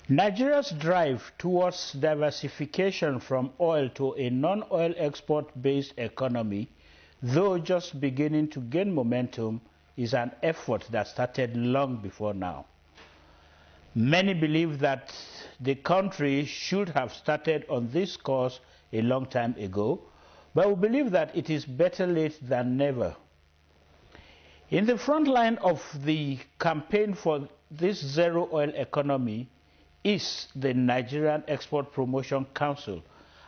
Nigeria's drive towards diversification from oil to a non-oil export-based economy, though just beginning to gain momentum, is an effort that started long before now. Many believe that the country should have started on this course a long time ago, but we believe that it is better late than never. In the front line of the campaign for this zero oil economy is the Nigerian Export Promotion Council,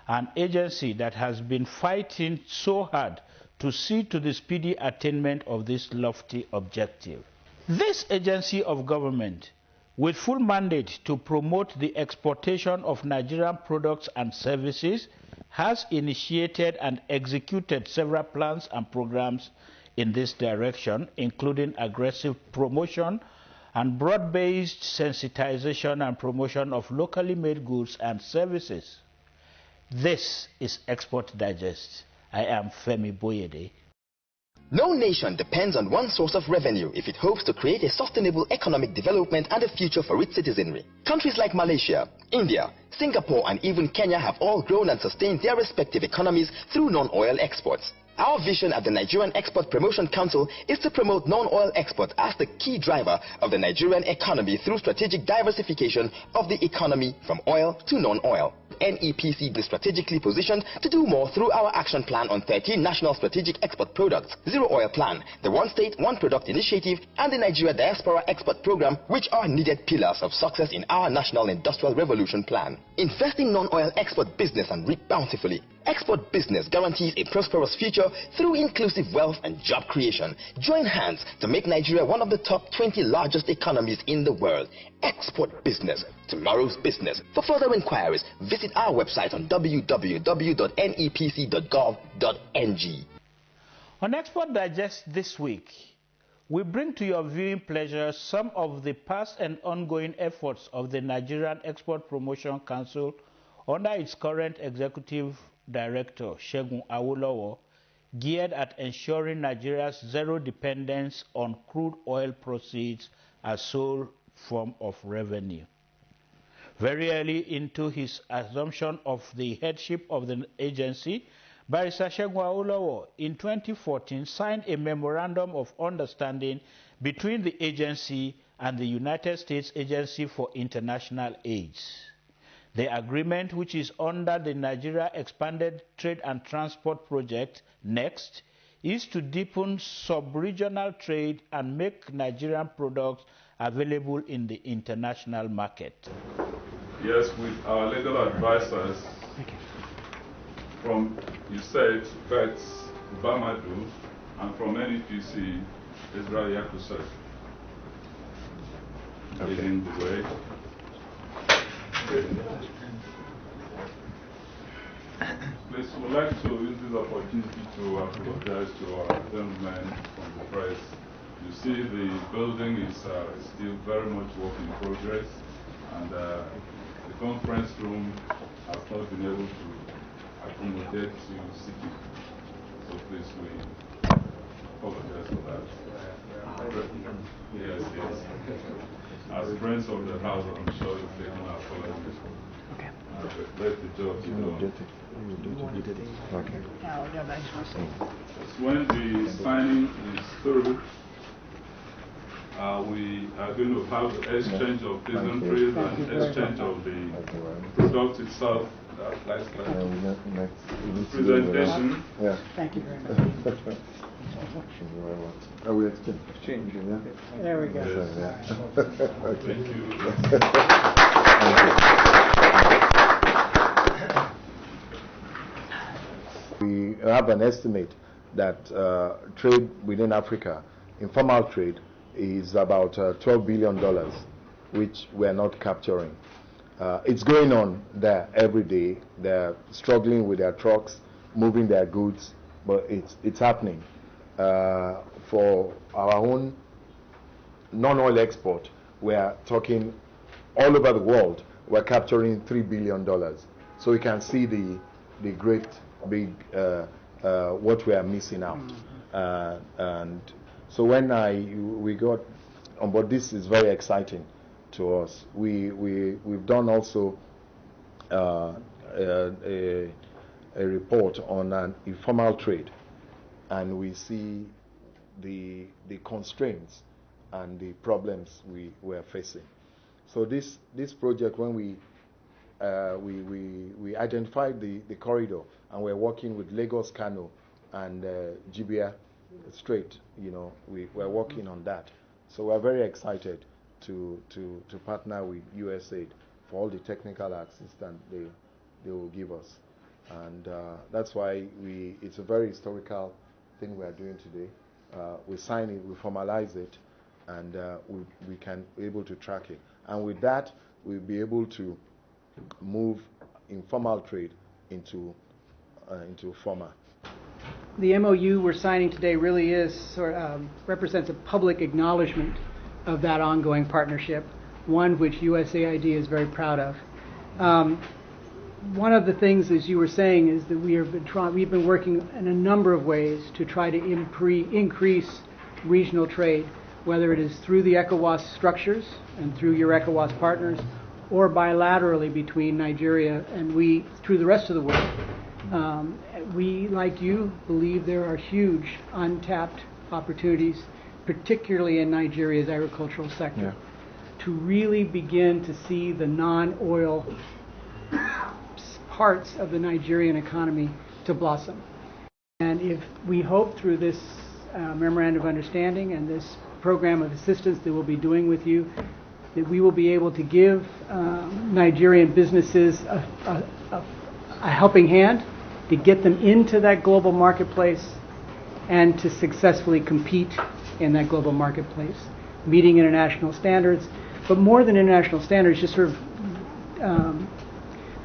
an agency that has been fighting so hard to see to the speedy attainment of this lofty objective. This agency of government, with full mandate to promote the exportation of Nigerian products and services, has initiated and executed several plans and programs in this direction, including aggressive promotion and broad-based sensitization and promotion of locally made goods and services. This is Export Digest. I am Femi Boyede. No nation depends on one source of revenue if it hopes to create a sustainable economic development and a future for its citizenry. Countries like Malaysia, India, Singapore and even Kenya have all grown and sustained their respective economies through non-oil exports. Our vision at the Nigerian Export Promotion Council is to promote non-oil exports as the key driver of the Nigerian economy through strategic diversification of the economy from oil to non-oil. NEPC is strategically positioned to do more through our action plan on 13 national strategic export products, Zero Oil Plan, the One State, One Product Initiative, and the Nigeria Diaspora Export Program, which are needed pillars of success in our National Industrial Revolution Plan. Invest in non-oil export business and reap bountifully. Export business guarantees a prosperous future through inclusive wealth and job creation. Join hands to make Nigeria one of the top 20 largest economies in the world. Export business, tomorrow's business. For further inquiries, visit our website on www.nepc.gov.ng. On Export Digest this week, we bring to your viewing pleasure some of the past and ongoing efforts of the Nigerian Export Promotion Council under its current executive director, Segun Awolowo, geared at ensuring Nigeria's zero dependence on crude oil proceeds as sole form of revenue. Very early into his assumption of the headship of the agency, Barrister Segun Awolowo in 2014 signed a memorandum of understanding between the agency and the United States Agency for International Aid. The agreement, which is under the Nigeria Expanded Trade and Transport Project, NEXT, is to deepen sub-regional trade and make Nigerian products available in the international market. Yes, with our legal advisors from USAID, VETS, Bamadu, and from NEPC, Israel Yakusek, leading the way. Please, we would like to use this opportunity to apologize to our gentlemen from the press. You see, the building is still very much work in progress, and the conference room has not been able to accommodate to sitting. So please, we apologize for that. Yes, yes. As friends of the house, I'm sure you've taken our apologies. Okay. Let the job be done. Okay. When the signing is through, we are going to have the exchange of pleasantries and exchange of the product itself. That's like presentation. Yeah. Thank you very much. Thank you very much. Are we exchanging? Yeah? There we go. Yes. Okay. Thank you. We have an estimate that trade within Africa, informal trade, is about $12 billion, which we're not capturing. It's going on there every day. They're struggling with their trucks, moving their goods, but it's happening. For our own non-oil export, we're talking all over the world. We're capturing $3 billion. So you can see the great big what we are missing out. And so when we got on board, this is very exciting to us. We've done also a report on an informal trade, and we see the constraints and the problems we are facing. So this project, when we identified the corridor, and we're working with Lagos, Kano, and Jibia Strait. We're working on that. So we're very excited to partner with USAID for all the technical assistance they will give us, and that's why it's a very historical thing we are doing today. We sign it, we formalize it, and we can be able to track it. And with that, we'll be able to move informal trade into formal. The MOU we're signing today really represents a public acknowledgement of that ongoing partnership, one which USAID is very proud of. One of the things, as you were saying, is that we've been working in a number of ways to try to increase regional trade, whether it is through the ECOWAS structures and through your ECOWAS partners, or bilaterally between Nigeria and we through the rest of the world. We, like you, believe there are huge untapped opportunities, particularly in Nigeria's agricultural sector, to really begin to see the non-oil parts of the Nigerian economy to blossom. And if we hope through this memorandum of understanding and this program of assistance that we'll be doing with you, that we will be able to give Nigerian businesses a helping hand to get them into that global marketplace and to successfully compete in that global marketplace, meeting international standards. But more than international standards, just sort of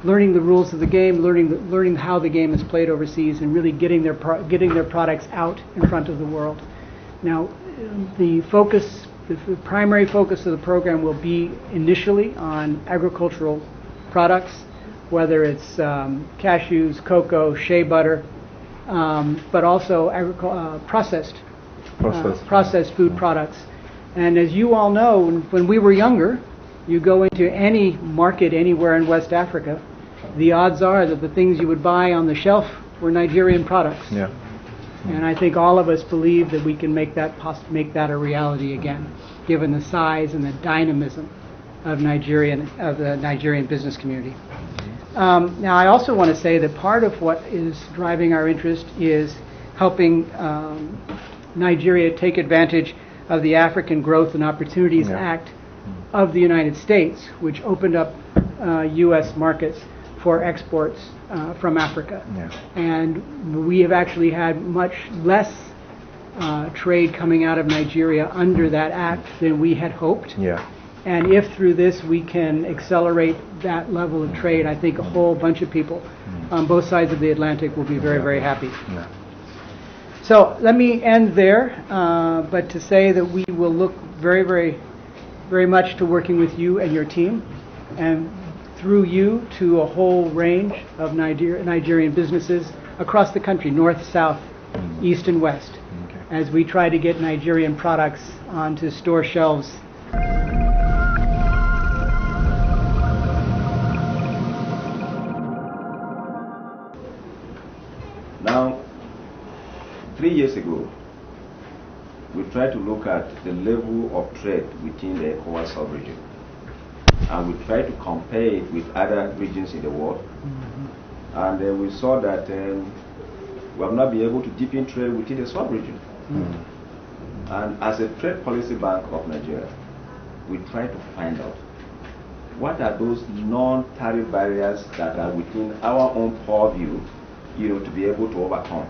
learning the rules of the game, learning how the game is played overseas, and really getting their products out in front of the world. Now, the primary focus of the program will be initially on agricultural products, whether it's cashews, cocoa, shea butter, but also processed food products. And as you all know, when we were younger, you go into any market anywhere in West Africa, the odds are that the things you would buy on the shelf were Nigerian products. Yeah. And I think all of us believe that we can make that a reality again, given the size and the dynamism of the Nigerian business community. Now, I also want to say that part of what is driving our interest is helping Nigeria take advantage of the African Growth and Opportunities Act of the United States, which opened up U.S. markets for exports from Africa. Yeah. And we have actually had much less trade coming out of Nigeria under that act than we had hoped. Yeah. And if through this we can accelerate that level of trade, I think a whole bunch of people on both sides of the Atlantic will be very, very happy. Yeah. So let me end there, but to say that we will look very, very, very much to working with you and your team, and through you to a whole range of Nigerian businesses across the country, north, south, east, and west, as we try to get Nigerian products onto store shelves. Now, 3 years ago, we tried to look at the level of trade within the ECOWAS sub-region, and we tried to compare it with other regions in the world. And we saw that we have not been able to deepen trade within the sub-region. And as a trade policy bank of Nigeria, we try to find out what are those non-tariff barriers that are within our own purview, to be able to overcome.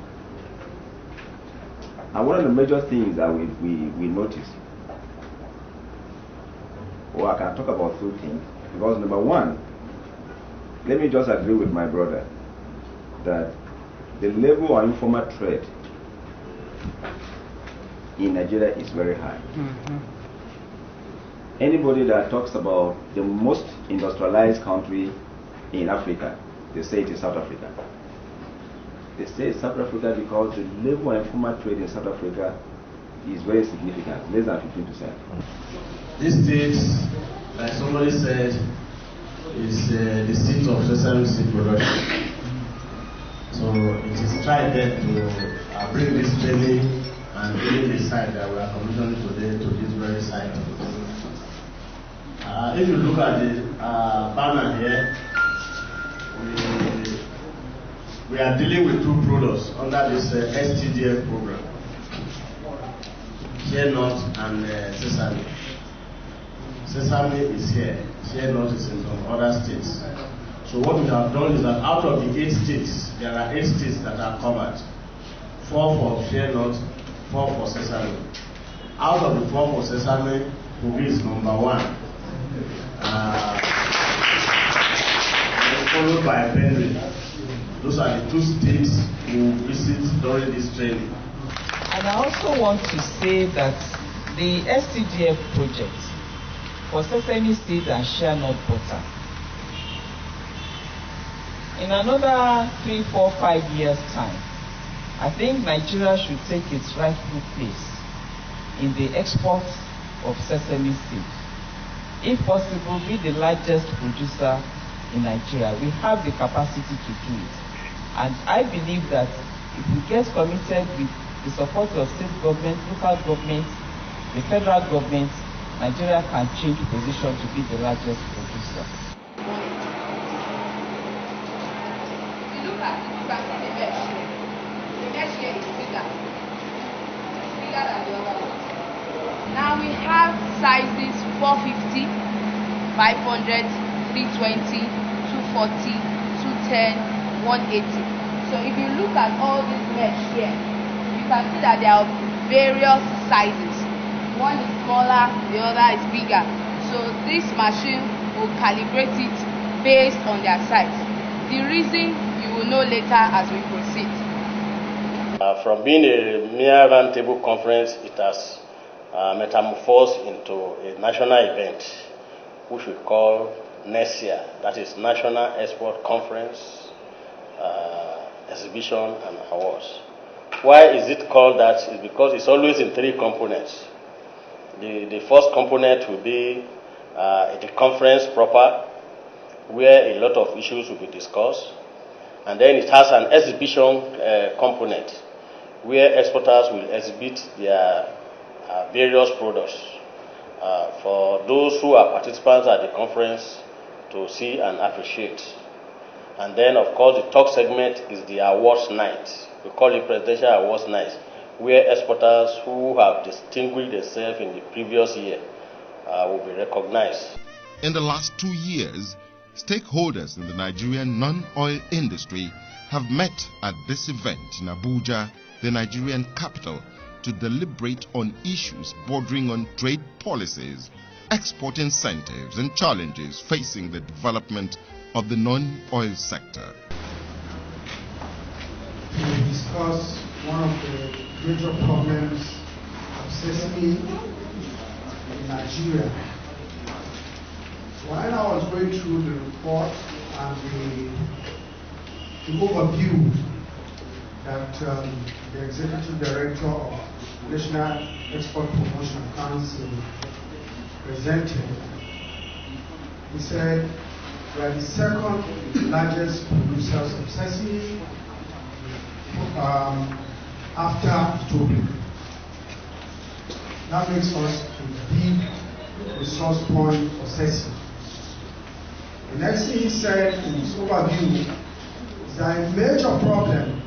And one of the major things that we noticed, I can talk about two things, because number one, let me just agree with my brother that the level of informal trade in Nigeria is very high. Anybody that talks about the most industrialized country in Africa, they say it is South Africa. They say it's South Africa because the level of informal trade in South Africa is very significant, less than 15%. These days, like somebody said, is the seat of sesame seed production. So it is tried there to bring this training and bring the site that we are commissioning today to this very site. If you look at the banner here, we are dealing with two products under this STDF program, shea nut and sesame. Sesame is here, shea nut is in some other states. So what we have done is that out of the 8 states, there are 8 states that are covered. 4 for shea nut, 4 for sesame. Out of the 4 for sesame, Kogi is number 1. Followed by Benue. Those are the 2 states we visit during this training. And I also want to say that the STDF project for sesame seed and shea nut butter, in another 3, 4, 5 years' time, I think Nigeria should take its rightful place in the export of sesame seed. If possible, be the largest producer in Nigeria. We have the capacity to do it. And I believe that if we get committed with the support of state government, local government, the federal government, Nigeria can change position to be the largest producer. If you look at it, you can see the mesh here. The mesh here is bigger. It's bigger than the other one. Now we have sizes 450, 500, 320, 240, 210, 180. So if you look at all these mesh here, you can see that there are various sizes. One is smaller, the other is bigger. So this machine will calibrate it based on their size. The reason you will know later as we proceed. From being a mere roundtable conference, it has metamorphosed into a national event, which we call NESIA, that is National Export Conference, Exhibition and Awards. Why is it called that? It's because it's always in 3 components. The first component will be the conference proper, where a lot of issues will be discussed. And then it has an exhibition component, where exporters will exhibit their various products for those who are participants at the conference to see and appreciate. And then, of course, the talk segment is the awards night. We call it Presidential Awards Night, where exporters who have distinguished themselves in the previous year will be recognized. In the last 2 years, stakeholders in the Nigerian non-oil industry have met at this event in Abuja, the Nigerian capital, to deliberate on issues bordering on trade policies, export incentives, and challenges facing the development of the non-oil sector. To discuss one of the major problems of sesame in Nigeria. While I was going through the report and the overview that the Executive Director of National Export Promotion Council presented, he said we are the 2nd largest producers of sesame after Ethiopia. That makes us a big resource point for sesame. The next thing he said in his overview is that a major problem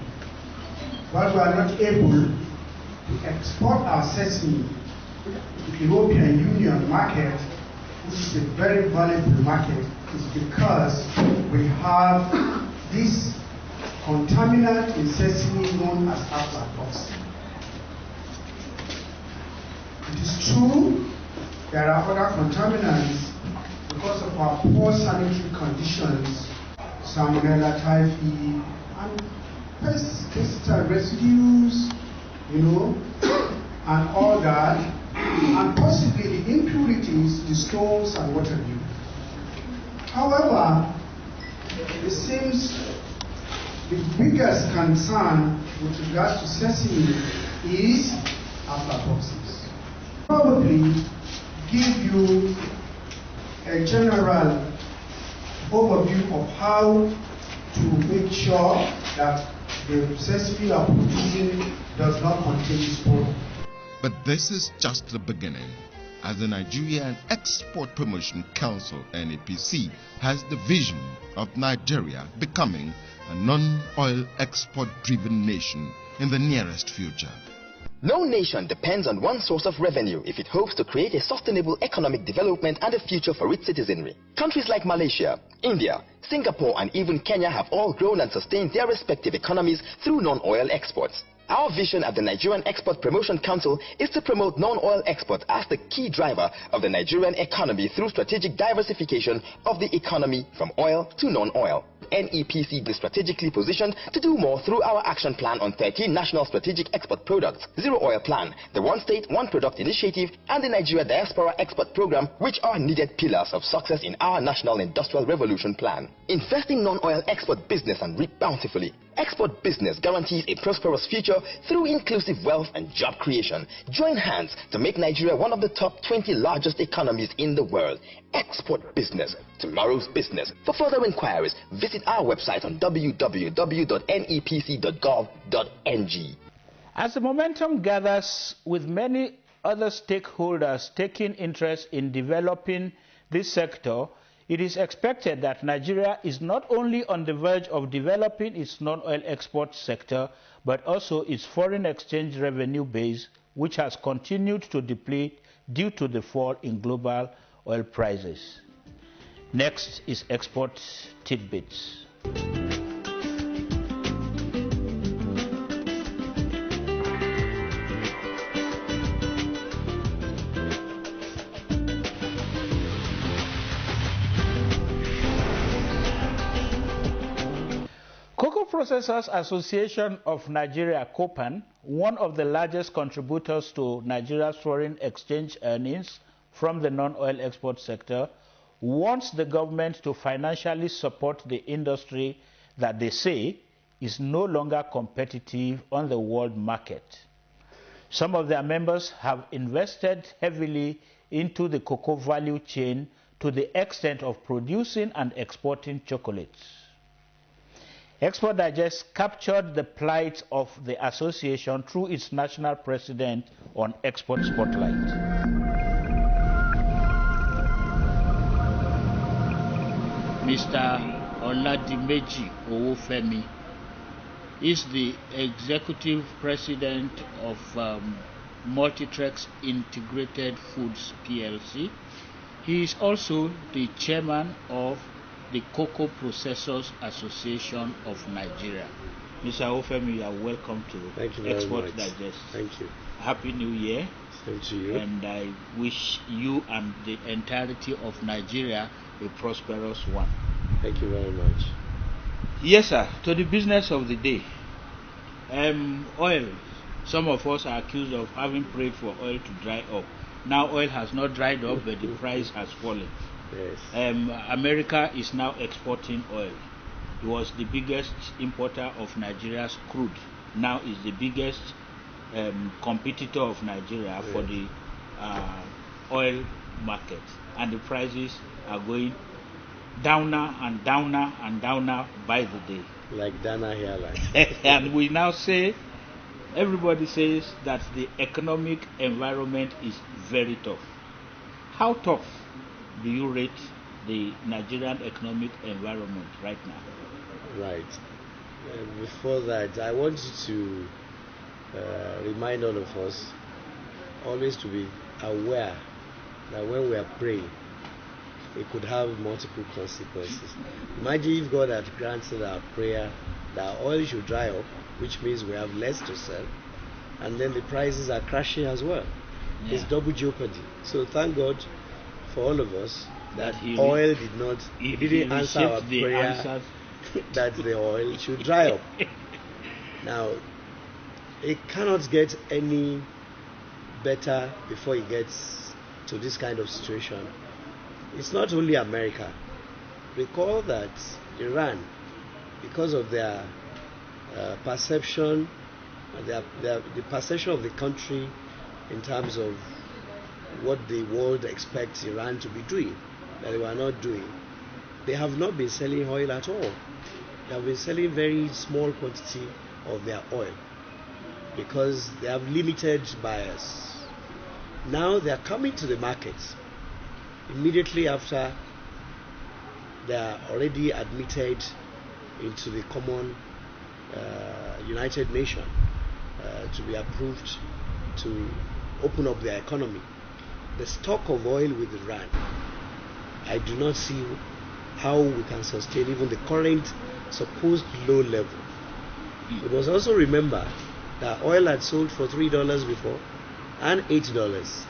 why we are not able to export our sesame to the European Union market, which is a very valuable market, is because we have this contaminant in sesame known as aflatoxin. It is true there are other contaminants because of our poor sanitary conditions, Salmonella typhi, and pesticide residues, and all that, and possibly the impurities, the stones, and what have you. However, it seems the biggest concern with regards to sesame is aflatoxins. Probably give you a general overview of how to make sure that the process we are producing does not contain this product. But this is just the beginning, as the Nigerian Export Promotion Council, NEPC, has the vision of Nigeria becoming a non-oil export-driven nation in the nearest future. No nation depends on one source of revenue if it hopes to create a sustainable economic development and a future for its citizenry. Countries like Malaysia, India, Singapore and even Kenya have all grown and sustained their respective economies through non-oil exports. Our vision at the Nigerian Export Promotion Council is to promote non-oil exports as the key driver of the Nigerian economy through strategic diversification of the economy from oil to non-oil. NEPC is strategically positioned to do more through our action plan on 13 national strategic export products, Zero Oil Plan, the One State, One Product Initiative, and the Nigeria Diaspora Export Program, which are needed pillars of success in our National Industrial Revolution Plan. Investing non-oil export business and reap bountifully. Export business guarantees a prosperous future through inclusive wealth and job creation. Join hands to make Nigeria one of the top 20 largest economies in the world. Export business, tomorrow's business. For further inquiries, visit our website on www.nepc.gov.ng. As the momentum gathers with many other stakeholders taking interest in developing this sector, it is expected that Nigeria is not only on the verge of developing its non-oil export sector, but also its foreign exchange revenue base, which has continued to deplete due to the fall in global oil prices. Next is export tidbits. Cocoa Processors Association of Nigeria, COPAN, one of the largest contributors to Nigeria's foreign exchange earnings from the non-oil export sector, wants the government to financially support the industry that they say is no longer competitive on the world market. Some of their members have invested heavily into the cocoa value chain to the extent of producing and exporting chocolates. Export Digest captured the plight of the association through its national president on Export Spotlight. Mr. Oladimeji Owofemi is the executive president of Multitrex Integrated Foods PLC. He is also the chairman of the Cocoa Processors Association of Nigeria. Mr. Owofemi, you are welcome to Export Digest. Thank you. Happy New Year. Same to you. And I wish you and the entirety of Nigeria a prosperous one. Thank you very much. Yes, sir. To the business of the day. Oil. Some of us are accused of having prayed for oil to dry up. Now oil has not dried up, but the price has fallen. Yes. America is now exporting oil. It was the biggest importer of Nigeria's crude. Now is the biggest competitor of Nigeria for the oil market. And the prices are going downer and downer and downer by the day. Like Dana Airline. And we now say, everybody says that the economic environment is very tough. How tough do you rate the Nigerian economic environment right now? Right. Before that, I want you to remind all of us always to be aware that when we are praying, it could have multiple consequences. Imagine if God had granted our prayer that oil should dry up, which means we have less to sell, and then the prices are crashing as well. Yeah. It's double jeopardy. So thank God for all of us that oil didn't answer our prayer that the oil should dry up. Now, it cannot get any better before it gets to this kind of situation. It's not only America. Recall that Iran, because of their perception, the perception of the country in terms of what the world expects Iran to be doing, that they were not doing, they have not been selling oil at all. They have been selling very small quantity of their oil because they have limited buyers. Now they are coming to the market immediately after they are already admitted into the common United Nations to be approved to open up their economy. The stock of oil with Iran, I do not see how we can sustain even the current supposed low level. We must also remember that oil had sold for $3 before and $8.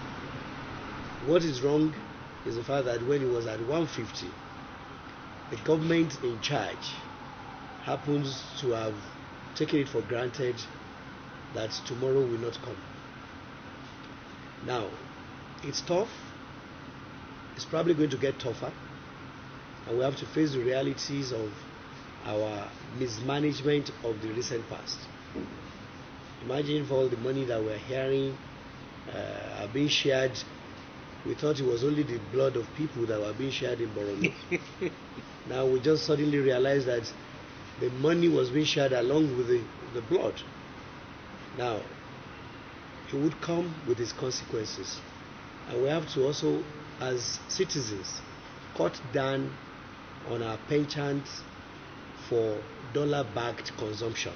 What is wrong is the fact that when it was at $1.50, the government in charge happens to have taken it for granted that tomorrow will not come. Now, it's tough. It's probably going to get tougher, and we have to face the realities of our mismanagement of the recent past. Imagine if all the money that we're hearing are being shared. We thought it was only the blood of people that were being shared in Borno. Now we just suddenly realized that the money was being shared along with the blood. Now, it would come with its consequences. And we have to also, as citizens, cut down on our penchants for dollar-backed consumption.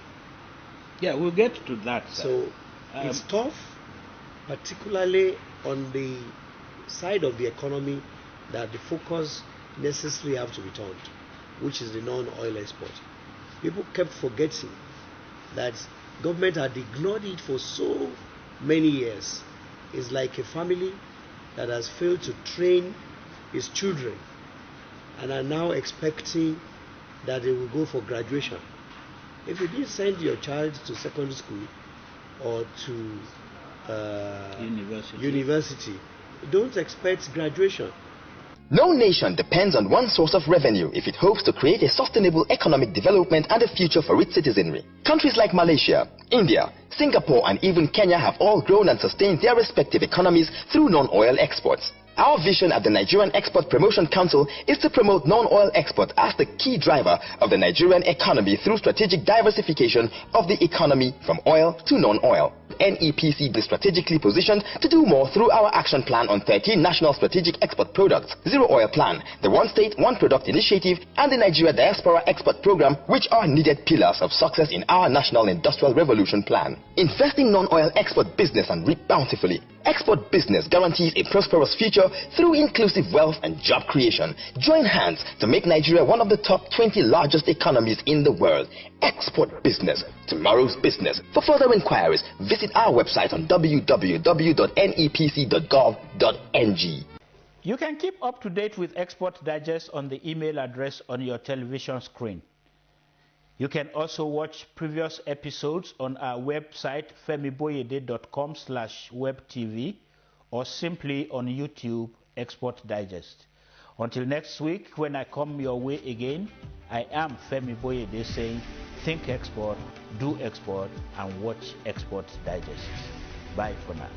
Yeah, we'll get to that. So it's tough, particularly on the side of the economy that the focus necessarily have to be turned, which is the non-oil export. People kept forgetting that government had ignored it for so many years. It's like a family that has failed to train its children and are now expecting that they will go for graduation. If you didn't send your child to secondary school or to university, don't expect graduation. No nation depends on one source of revenue if it hopes to create a sustainable economic development and a future for its citizenry. Countries like Malaysia, India, Singapore and even Kenya have all grown and sustained their respective economies through non-oil exports. Our vision at the Nigerian Export Promotion Council is to promote non-oil export as the key driver of the Nigerian economy through strategic diversification of the economy from oil to non-oil. NEPC is strategically positioned to do more through our action plan on 13 national strategic export products, Zero Oil Plan, the One State, One Product Initiative, and the Nigeria Diaspora Export Program, which are needed pillars of success in our National Industrial Revolution Plan. Invest in non-oil export business and reap bountifully. Export business guarantees a prosperous future through inclusive wealth and job creation. Join hands to make Nigeria one of the top 20 largest economies in the world. Export business, tomorrow's business. For further inquiries, visit our website on www.nepc.gov.ng. You can keep up to date with Export Digest on the email address on your television screen. You can also watch previous episodes on our website femiboyede.com/webtv or simply on YouTube Export Digest. Until next week when I come your way again, I am Femi Boyede saying think export, do export and watch Export Digest. Bye for now.